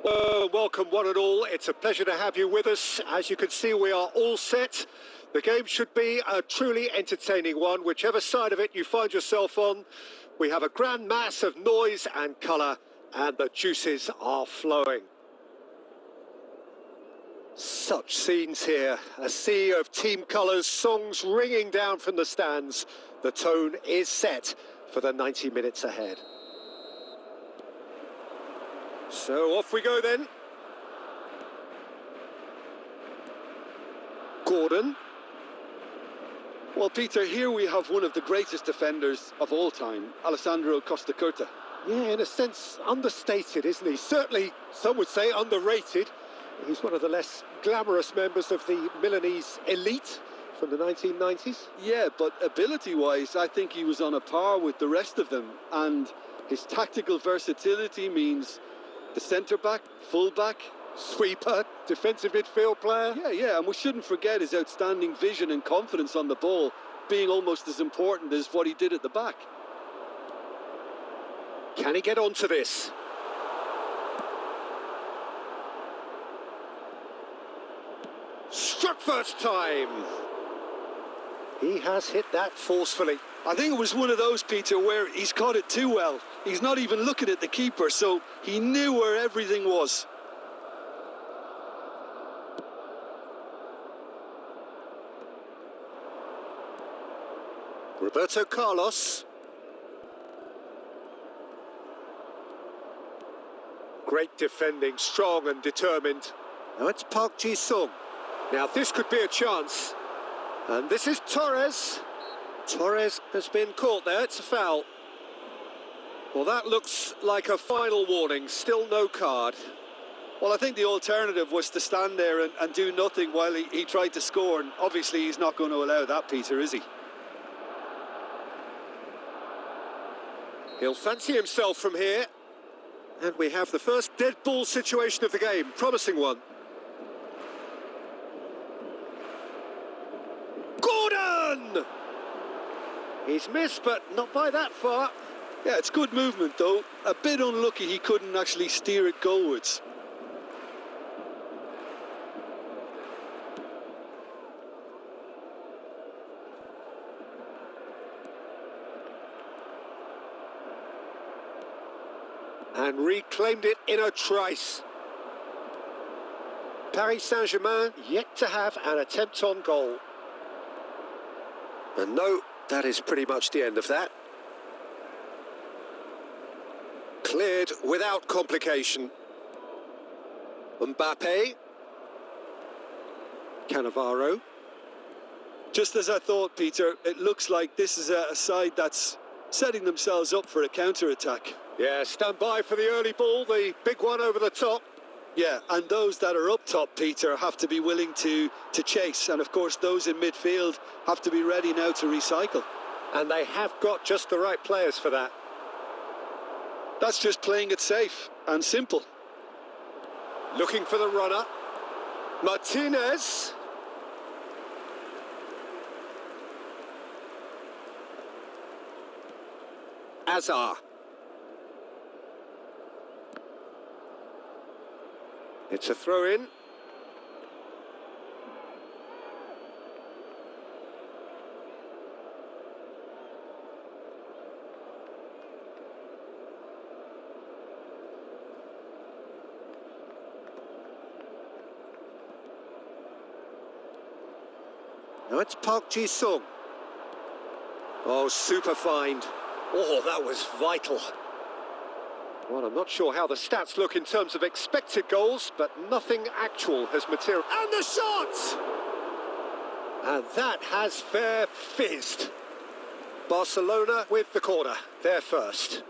Welcome one and all. It's a pleasure to have you with us. As you can see, we are all set. The game should be a truly entertaining one, whichever side of it you find yourself on. We have a grand mass of noise and colour, and the juices are flowing. Such scenes here, a sea of team colours, songs ringing down from the stands. The tone is set for the 90 minutes ahead. So off we go then. Gordon. Well, Peter, here we have one of the greatest defenders of all time, Alessandro Costa Curta. Yeah, in a sense, understated, isn't he? Certainly, some would say underrated. He's one of the less glamorous members of the Milanese elite from the 1990s. Yeah, but ability-wise, I think he was on a par with the rest of them. And his tactical versatility means the centre-back, full-back, sweeper, defensive midfield player. Yeah, and we shouldn't forget his outstanding vision and confidence on the ball being almost as important as what he did at the back. Can he get onto this? Struck first time. He has hit that forcefully. I think it was one of those, Peter, where he's caught it too well. He's not even looking at the keeper, so he knew where everything was. Roberto Carlos. Great defending, strong and determined. Now it's Park Ji-sung. Now this could be a chance. And this is Torres. Torres has been caught there, it's a foul. Well, that looks like a final warning, still no card. Well, I think the alternative was to stand there and do nothing while he tried to score, and obviously he's not going to allow that, Peter, is he? He'll fancy himself from here. And we have the first dead ball situation of the game, promising one. Gordon! He's missed, but not by that far. Yeah, it's good movement, though. A bit unlucky he couldn't actually steer it goalwards. And reclaimed it in a trice. Paris Saint-Germain yet to have an attempt on goal. And no, that is pretty much the end of that. Cleared without complication. Mbappe. Cannavaro. Just as I thought, Peter, it looks like this is a side that's setting themselves up for a counter-attack. Yeah, stand by for the early ball, the big one over the top. Yeah, and those that are up top, Peter, have to be willing to chase. And, of course, those in midfield have to be ready now to recycle. And they have got just the right players for that. That's just playing it safe and simple. Looking for the runner. Martinez. Azar. It's a throw-in. Now it's Park Ji-sung. Oh, super find. Oh, that was vital. Well, I'm not sure how the stats look in terms of expected goals, but nothing actual has materialized. And the shot! And that has fair fizzed. Barcelona with the corner. They're first.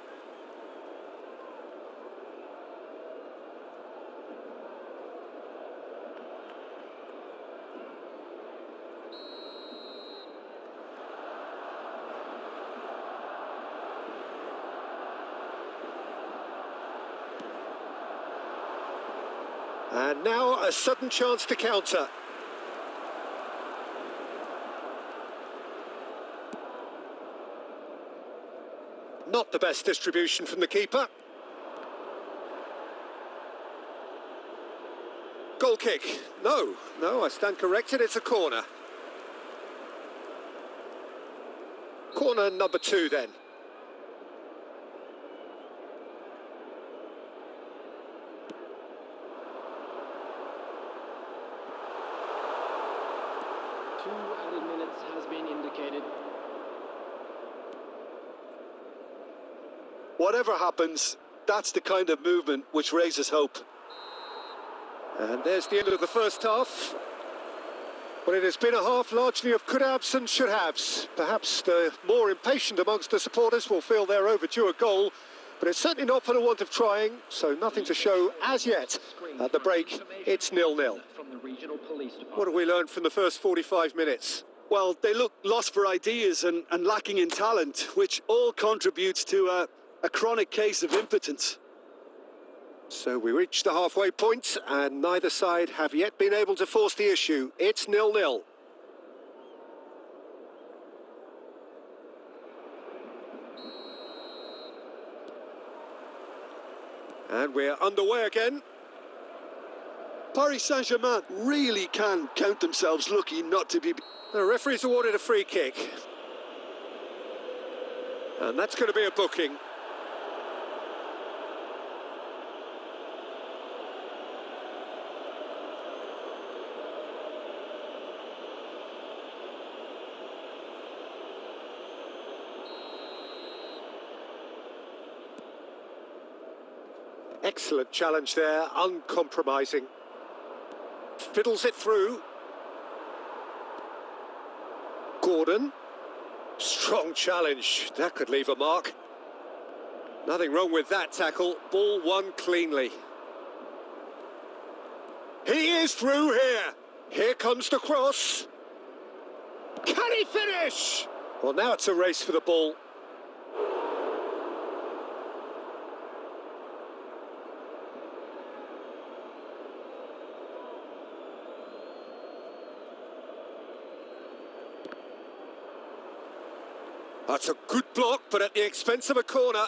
And now a sudden chance to counter. Not the best distribution from the keeper. kick. No, I stand corrected, it's a corner. Corner number 2 then. Has been indicated. Whatever happens, that's the kind of movement which raises hope. And there's the end of the first half. Well, it has been a half largely of could-haves and should-haves. Perhaps the more impatient amongst the supporters will feel they're overdue a goal, but it's certainly not for the want of trying, so nothing to show as yet. At the break, it's 0-0. What have we learned from the first 45 minutes? Well, they look lost for ideas and lacking in talent, which all contributes to a chronic case of impotence. So we reached the halfway point, and neither side have yet been able to force the issue. It's 0-0. And we're underway again. Paris Saint-Germain really can count themselves lucky not to be... The referee's awarded a free kick. And that's going to be a booking. Excellent challenge there, uncompromising. Fiddles it through. Gordon. Strong challenge. That could leave a mark. Nothing wrong with that tackle. Ball won cleanly. He is through here. Here comes the cross. Can he finish? Well, now it's a race for the ball. That's a good block, but at the expense of a corner.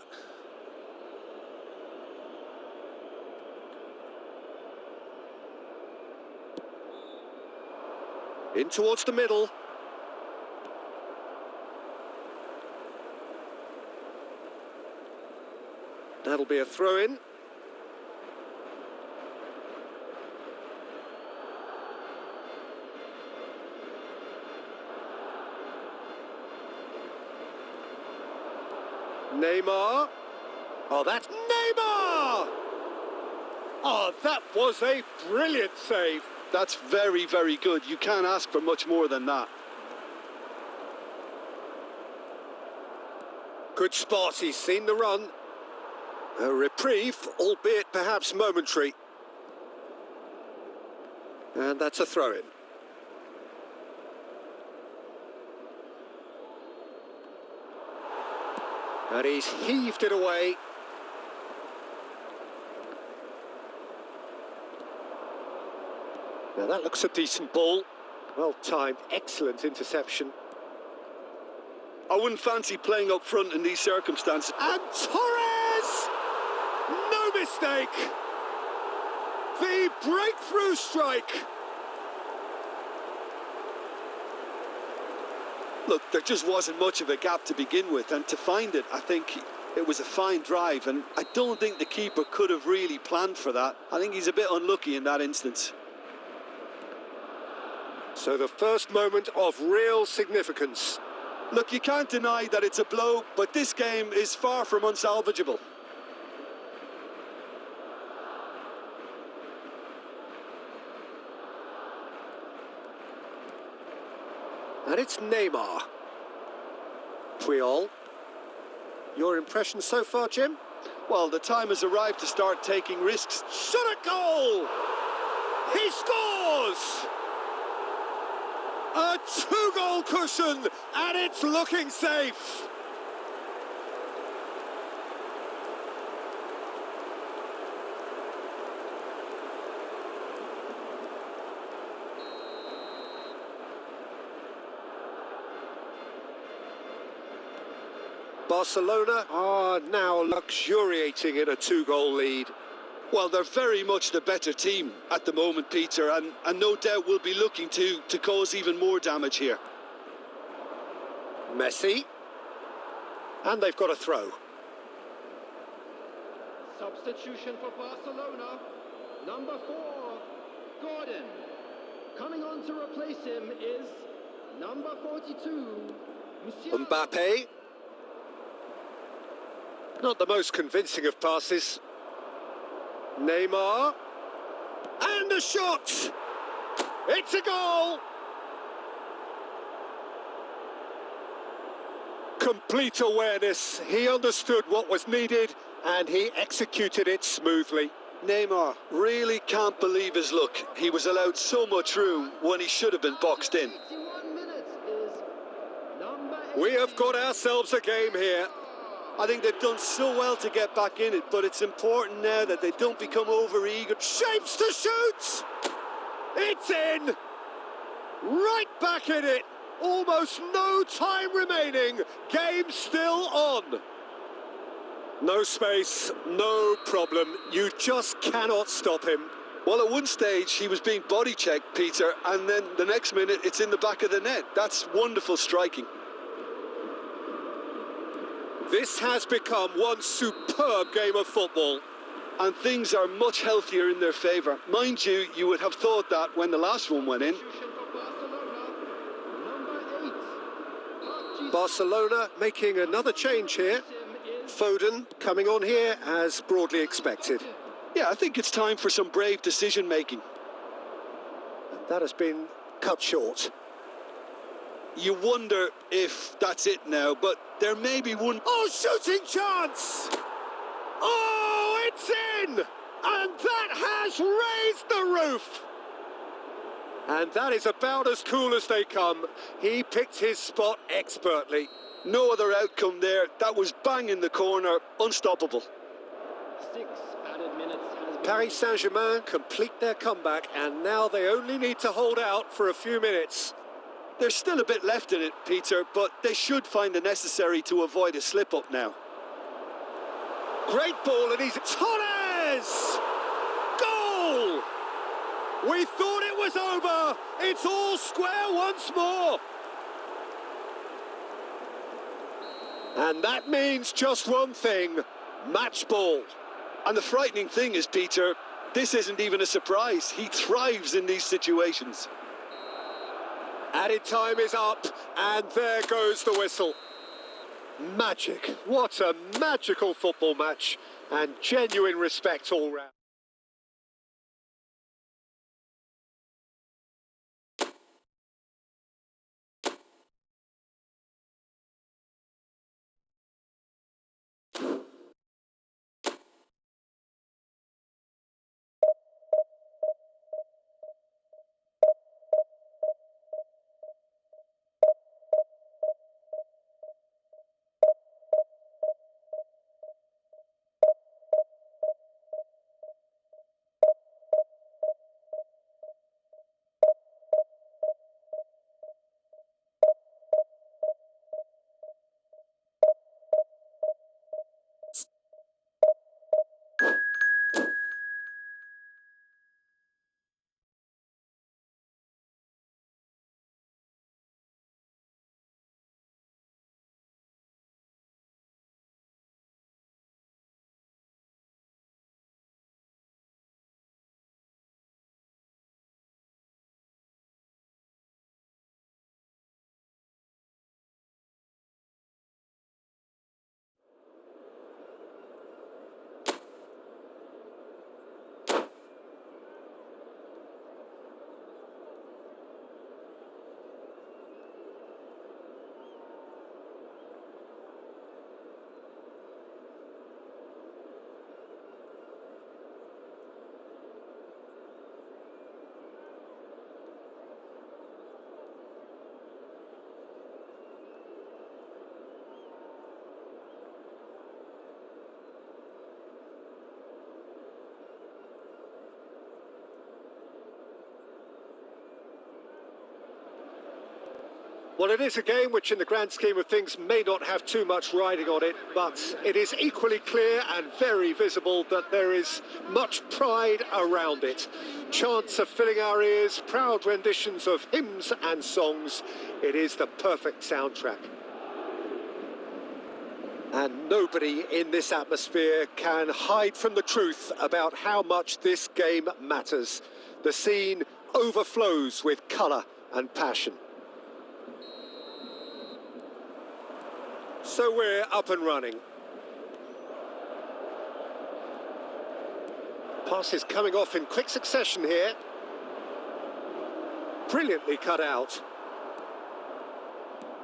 In towards the middle. That'll be a throw-in. Neymar. Oh, that's Neymar! Oh, that was a brilliant save. That's very, very good. You can't ask for much more than that. Good spot, he's seen the run. A reprieve, albeit perhaps momentary. And that's a throw-in. And he's heaved it away. Now that looks a decent ball. Well timed, excellent interception. I wouldn't fancy playing up front in these circumstances. And Torres! No mistake! The breakthrough strike! Look, there just wasn't much of a gap to begin with, and to find it, I think it was a fine drive, and I don't think the keeper could have really planned for that. I think he's a bit unlucky in that instance. So the first moment of real significance. Look, you can't deny that it's a blow, but this game is far from unsalvageable. And it's Neymar. Puyol. Your impression so far, Jim? Well, the time has arrived to start taking risks. Shot a goal! He scores! A 2-goal cushion, and it's looking safe. Barcelona are now luxuriating in a 2-goal lead. Well, they're very much the better team at the moment, Peter, and no doubt will be looking to cause even more damage here. Messi. And they've got a throw. Substitution for Barcelona. Number 4, Gordon. Coming on to replace him is number 42, Monsieur. Mbappe. Not the most convincing of passes. Neymar. And the shot! It's a goal! Complete awareness. He understood what was needed and he executed it smoothly. Neymar really can't believe his luck. He was allowed so much room when he should have been boxed in. 81 minutes is number 8. We have got ourselves a game here. I think they've done so well to get back in it, but it's important now that they don't become over-eager. Shapes to shoot! It's in! Right back in it! Almost no time remaining. Game still on. No space, no problem. You just cannot stop him. Well, at one stage, he was being body-checked, Peter, and then the next minute, it's in the back of the net. That's wonderful striking. This has become one superb game of football. And things are much healthier in their favour. Mind you, you would have thought that when the last one went in. Substitution for Barcelona. Number 8. Barcelona making another change here. Foden coming on here as broadly expected. Yeah, I think it's time for some brave decision-making. And that has been cut short. You wonder if that's it now, but there may be one. Oh, shooting chance! Oh, it's in! And that has raised the roof! And that is about as cool as they come. He picked his spot expertly. No other outcome there. That was bang in the corner, unstoppable. 6 added minutes has been. Paris Saint-Germain complete their comeback, and now they only need to hold out for a few minutes. There's still a bit left in it, Peter, but they should find the necessary to avoid a slip-up now. Great ball, and he's... Torres! Goal! We thought it was over. It's all square once more. And that means just one thing. Match ball. And the frightening thing is, Peter, this isn't even a surprise. He thrives in these situations. Added time is up, and there goes the whistle. Magic. What a magical football match, and genuine respect all round. Well, it is a game which in the grand scheme of things may not have too much riding on it, but it is equally clear and very visible that there is much pride around it. Chants are filling our ears, proud renditions of hymns and songs. It is the perfect soundtrack. And nobody in this atmosphere can hide from the truth about how much this game matters. The scene overflows with colour and passion. So we're up and running. Passes coming off in quick succession here. Brilliantly cut out.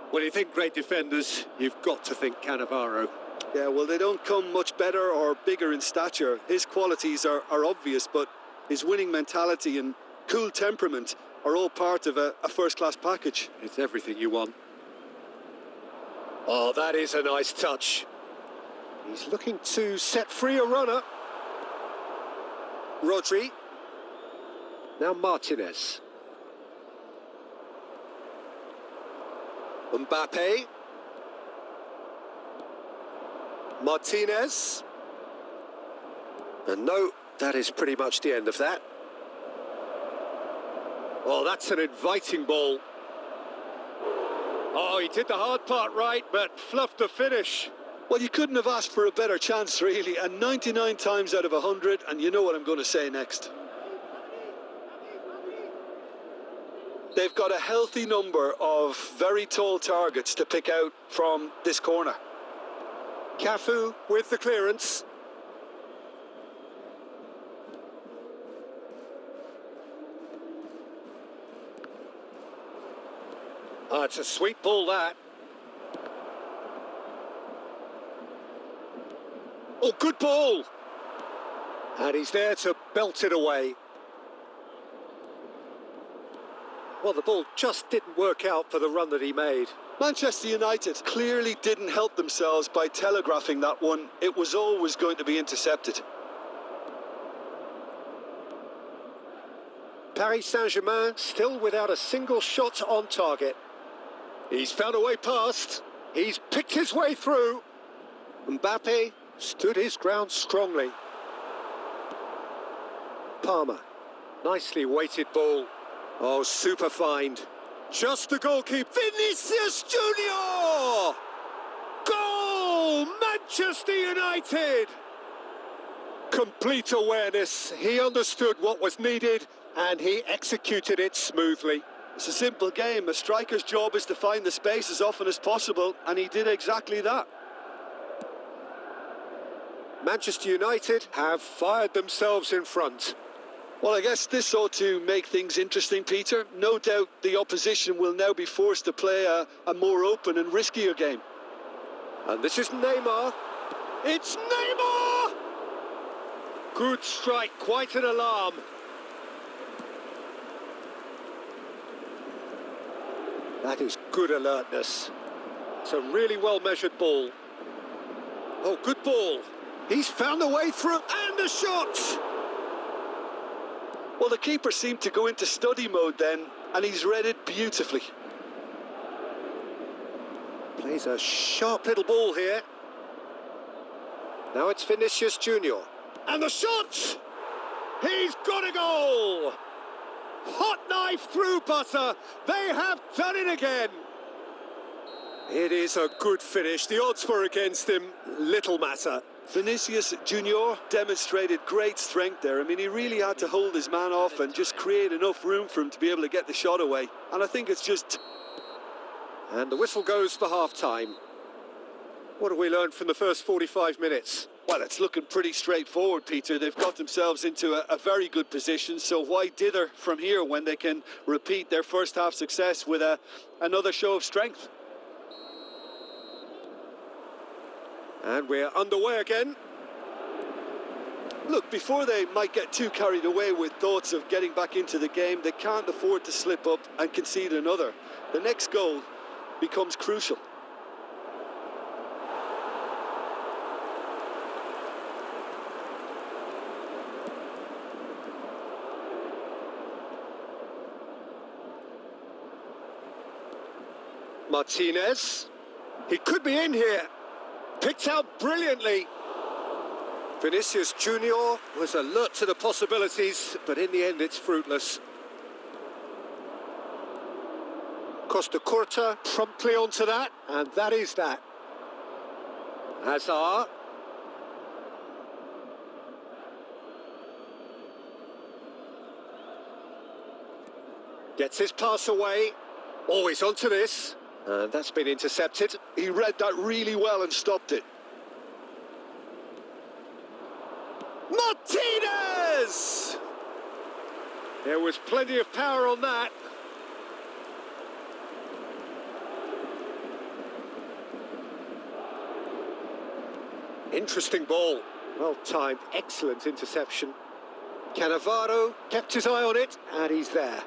When you think great defenders, you've got to think Cannavaro. Yeah, well, they don't come much better or bigger in stature. His qualities are obvious, but his winning mentality and cool temperament are all part of a first-class package. It's everything you want. Oh, that is a nice touch. He's looking to set free a runner. Rodri. Now Martinez. Mbappe. Martinez. And no, that is pretty much the end of that. Oh, that's an inviting ball. Oh, he did the hard part right, but fluffed the finish. Well, you couldn't have asked for a better chance, really, and 99 times out of 100, and you know what I'm going to say next. They've got a healthy number of very tall targets to pick out from this corner. Cafu with the clearance. Oh, it's a sweet ball, that. Oh, good ball. And he's there to belt it away. Well, the ball just didn't work out for the run that he made. Manchester United clearly didn't help themselves by telegraphing that one. It was always going to be intercepted. Paris Saint-Germain still without a single shot on target. He's found a way past. He's picked his way through. Mbappe stood his ground strongly. Palmer. Nicely weighted ball. Oh, super find. Just the goalkeeper. Vinicius Junior! Goal! Manchester United! Complete awareness. He understood what was needed and he executed it smoothly. It's a simple game. A striker's job is to find the space as often as possible, and he did exactly that. Manchester United have fired themselves in front. Well, I guess this ought to make things interesting, Peter. No doubt the opposition will now be forced to play a more open and riskier game. And this is Neymar. It's Neymar! Good strike, quite an alarm. That is good alertness. It's a really well-measured ball. Oh, good ball. He's found a way through, and a shot! Well, the keeper seemed to go into study mode then, and he's read it beautifully. Plays a sharp little ball here. Now it's Vinicius Junior. And the shot! He's got a goal! Hot knife through butter. They have done it again. It is a good finish. The odds were against him. Little matter. Vinicius Junior demonstrated great strength there. I mean, he really had to hold his man off and just create enough room for him to be able to get the shot away. And I think it's just... And the whistle goes for half-time. What have we learned from the first 45 minutes? Well, it's looking pretty straightforward, Peter. They've got themselves into a very good position, so why dither from here when they can repeat their first half success with another show of strength? And we're underway again. Look, before they might get too carried away with thoughts of getting back into the game, they can't afford to slip up and concede another. The next goal becomes crucial. Martinez. He could be in here. Picked out brilliantly. Vinicius Junior was alert to the possibilities, but in the end it's fruitless. Costa Curta promptly onto that, and that is that. Hazard. Gets his pass away. Always onto this. And that's been intercepted. He read that really well and stopped it. Martinez! There was plenty of power on that. Interesting ball. Well timed, excellent interception. Cannavaro kept his eye on it, and he's there.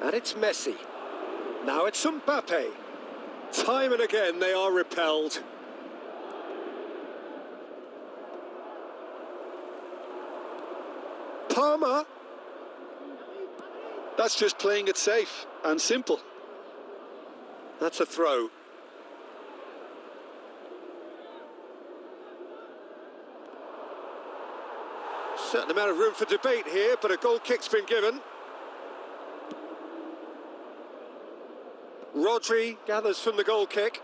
And it's Messi. Now it's Mbappe. Time and again they are repelled. Palmer. That's just playing it safe and simple. That's a throw. Certain amount of room for debate here, but a goal kick's been given. Rodri gathers from the goal kick.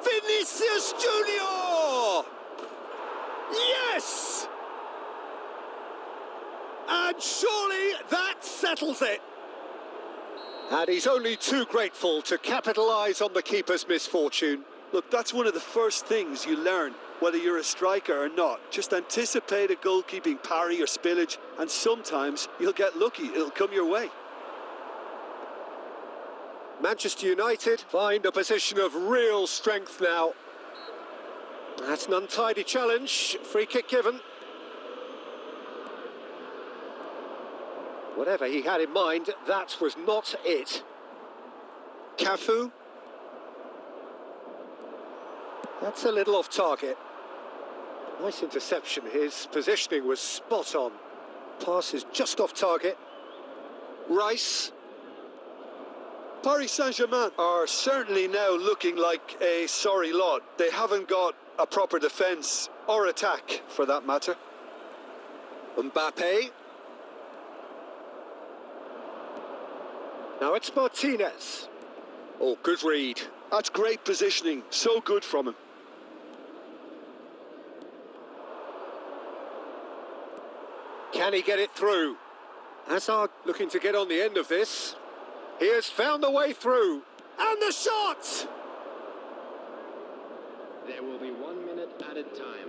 Vinicius Junior! Yes! And surely that settles it. And he's only too grateful to capitalise on the keeper's misfortune. Look, that's one of the first things you learn, whether you're a striker or not. Just anticipate a goalkeeping parry or spillage, and sometimes you'll get lucky, it'll come your way. Manchester United find a position of real strength now. That's an untidy challenge. Free kick given. Whatever he had in mind, that was not it. Cafu. That's a little off target. Nice interception. His positioning was spot on. Pass is just off target. Rice. Paris Saint-Germain are certainly now looking like a sorry lot. They haven't got a proper defence or attack, for that matter. Mbappe. Now it's Martinez. Oh, good read. That's great positioning. So good from him. Can he get it through? Hazard looking to get on the end of this. He has found the way through. And the shot! There will be 1 minute added time.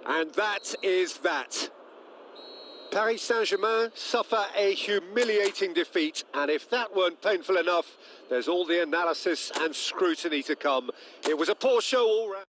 And that is that. Paris Saint-Germain suffer a humiliating defeat, and if that weren't painful enough, there's all the analysis and scrutiny to come. It was a poor show all round.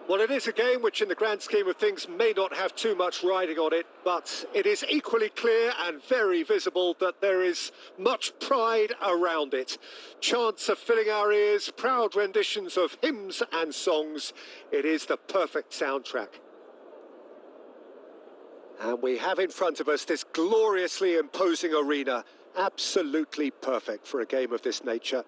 Well, it is a game which in the grand scheme of things may not have too much riding on it, but it is equally clear and very visible that there is much pride around it. Chants are filling our ears, proud renditions of hymns and songs. It is the perfect soundtrack. And we have in front of us this gloriously imposing arena, absolutely perfect for a game of this nature.